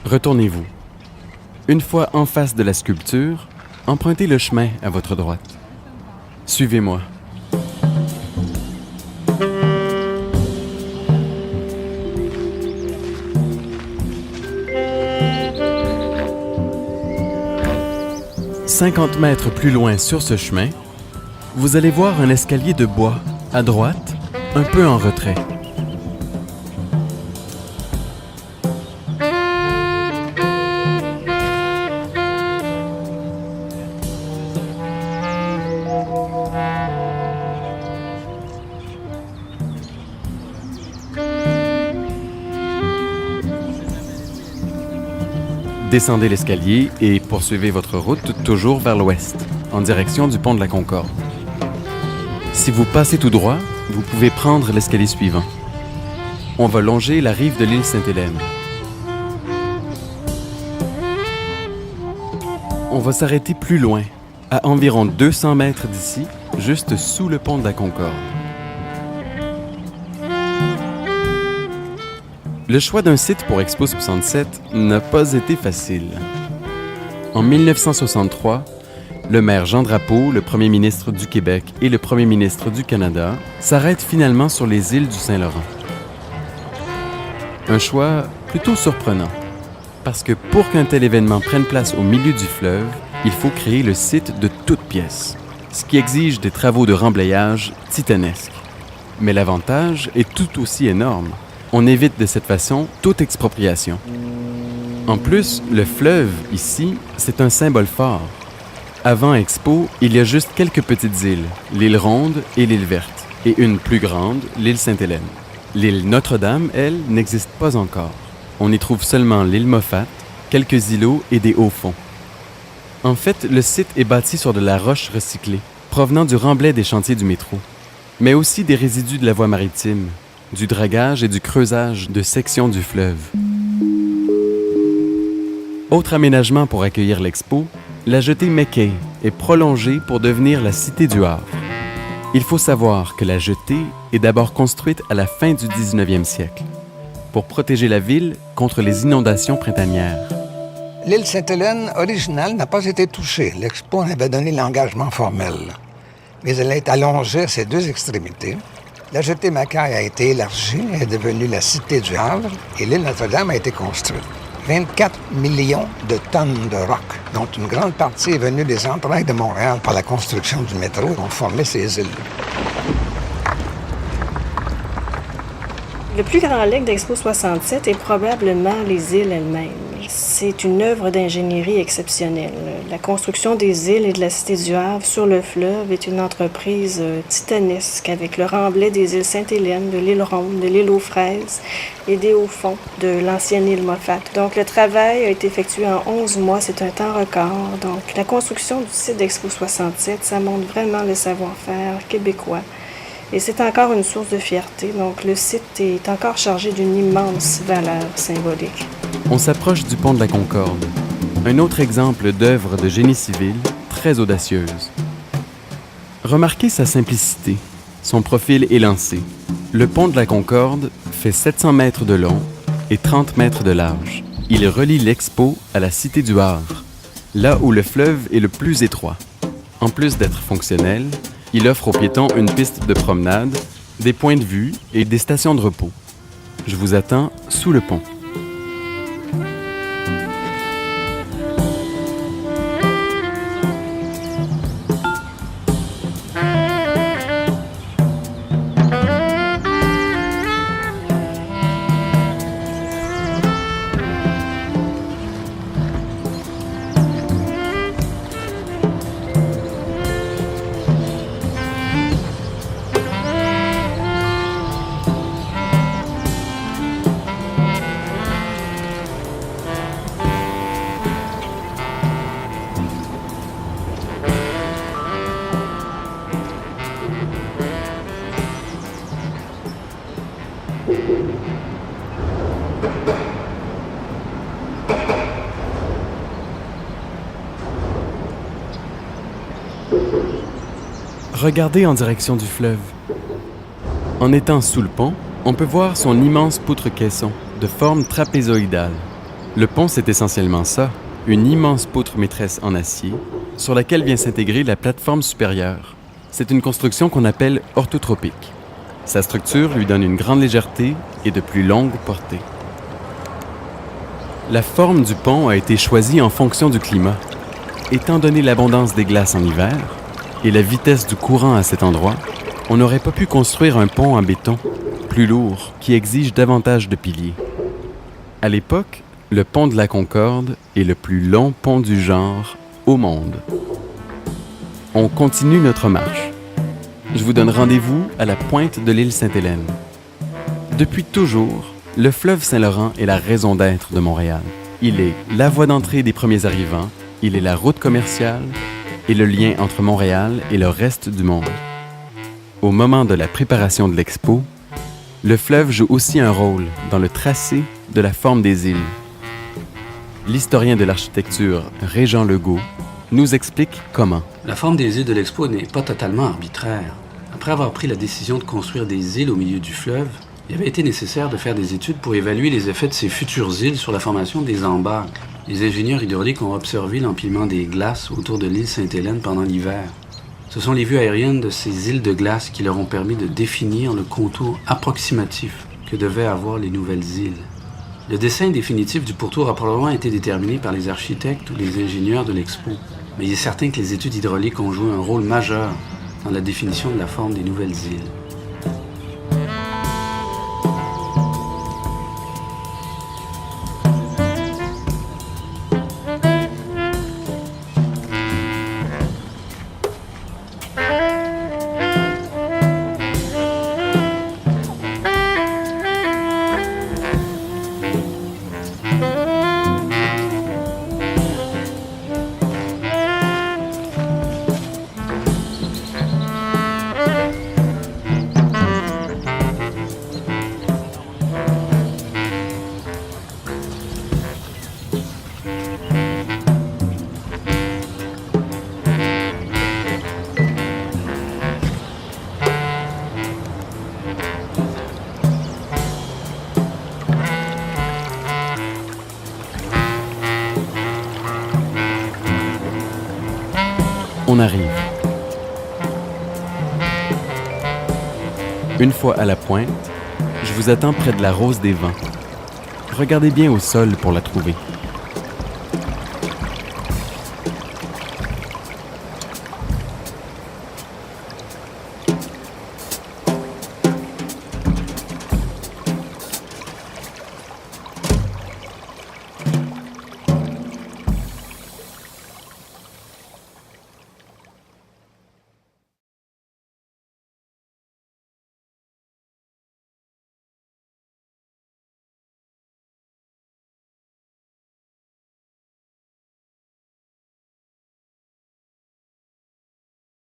Retournez-vous. Une fois en face de la sculpture, empruntez le chemin à votre droite. Suivez-moi. « 50 mètres plus loin sur ce chemin, vous allez voir un escalier de bois, à droite, un peu en retrait. Descendez l'escalier et poursuivez votre route toujours vers l'ouest, en direction du pont de la Concorde. Si vous passez tout droit, vous pouvez prendre l'escalier suivant. On va longer la rive de l'île Sainte-Hélène. On va s'arrêter plus loin, à environ 200 mètres d'ici, juste sous le pont de la Concorde. Le choix d'un site pour Expo 67 n'a pas été facile. En 1963, le maire Jean Drapeau, le premier ministre du Québec et le premier ministre du Canada s'arrêtent finalement sur les îles du Saint-Laurent. Un choix plutôt surprenant, parce que pour qu'un tel événement prenne place au milieu du fleuve, il faut créer le site de toutes pièces, ce qui exige des travaux de remblayage titanesques. Mais l'avantage est tout aussi énorme. On évite de cette façon toute expropriation. En plus, le fleuve, ici, c'est un symbole fort. Avant Expo, il y a juste quelques petites îles, l'île Ronde et l'île Verte, et une plus grande, l'île Sainte-Hélène. L'île Notre-Dame, elle, n'existe pas encore. On y trouve seulement l'île Moffat, quelques îlots et des hauts-fonds. En fait, le site est bâti sur de la roche recyclée, provenant du remblai des chantiers du métro, mais aussi des résidus de la voie maritime, du dragage et du creusage de sections du fleuve. Autre aménagement pour accueillir l'expo, la jetée McKay est prolongée pour devenir la Cité du Havre. Il faut savoir que la jetée est d'abord construite à la fin du 19e siècle, pour protéger la ville contre les inondations printanières. L'île Sainte-Hélène originale n'a pas été touchée. L'expo en avait donné l'engagement formel. Mais elle est allongée à ses deux extrémités. La jetée McKay a été élargie, elle est devenue la Cité du Havre et l'île Notre-Dame a été construite. 24 millions de tonnes de roc, dont une grande partie est venue des entrailles de Montréal par la construction du métro, ont formé ces îles. Le plus grand legs d'Expo 67 est probablement les îles elles-mêmes. C'est une œuvre d'ingénierie exceptionnelle. La construction des îles et de la Cité du Havre sur le fleuve est une entreprise titanesque avec le remblai des îles Sainte-Hélène, de l'île Ronde, de l'île aux Fraises et des hauts-fonds de l'ancienne île Moffat. Donc le travail a été effectué en 11 mois, c'est un temps record. Donc la construction du site d'Expo 67, ça montre vraiment le savoir-faire québécois. Et c'est encore une source de fierté, donc le site est encore chargé d'une immense valeur symbolique. On s'approche du pont de la Concorde, un autre exemple d'œuvre de génie civil très audacieuse. Remarquez sa simplicité, son profil élancé. Le pont de la Concorde fait 700 mètres de long et 30 mètres de large. Il relie l'expo à la Cité du Havre, là où le fleuve est le plus étroit. En plus d'être fonctionnel, il offre aux piétons une piste de promenade, des points de vue et des stations de repos. Je vous attends sous le pont. Regardez en direction du fleuve. En étant sous le pont, on peut voir son immense poutre-caisson de forme trapézoïdale. Le pont, c'est essentiellement ça, une immense poutre maîtresse en acier sur laquelle vient s'intégrer la plateforme supérieure. C'est une construction qu'on appelle orthotropique. Sa structure lui donne une grande légèreté et de plus longues portées. La forme du pont a été choisie en fonction du climat. Étant donné l'abondance des glaces en hiver et la vitesse du courant à cet endroit, on n'aurait pas pu construire un pont en béton, plus lourd, qui exige davantage de piliers. À l'époque, le pont de la Concorde est le plus long pont du genre au monde. On continue notre marche. Je vous donne rendez-vous à la pointe de l'île Sainte-Hélène. Depuis toujours, le fleuve Saint-Laurent est la raison d'être de Montréal. Il est la voie d'entrée des premiers arrivants, il est la route commerciale et le lien entre Montréal et le reste du monde. Au moment de la préparation de l'expo, le fleuve joue aussi un rôle dans le tracé de la forme des îles. L'historien de l'architecture Régent Legault nous explique comment. La forme des îles de l'expo n'est pas totalement arbitraire. Après avoir pris la décision de construire des îles au milieu du fleuve, il avait été nécessaire de faire des études pour évaluer les effets de ces futures îles sur la formation des embâcles. Les ingénieurs hydrauliques ont observé l'empilement des glaces autour de l'île Sainte-Hélène pendant l'hiver. Ce sont les vues aériennes de ces îles de glace qui leur ont permis de définir le contour approximatif que devaient avoir les nouvelles îles. Le dessin définitif du pourtour a probablement été déterminé par les architectes ou les ingénieurs de l'expo, mais il est certain que les études hydrauliques ont joué un rôle majeur dans la définition de la forme des nouvelles îles. On arrive. Une fois à la pointe, je vous attends près de la Rose des Vents. Regardez bien au sol pour la trouver.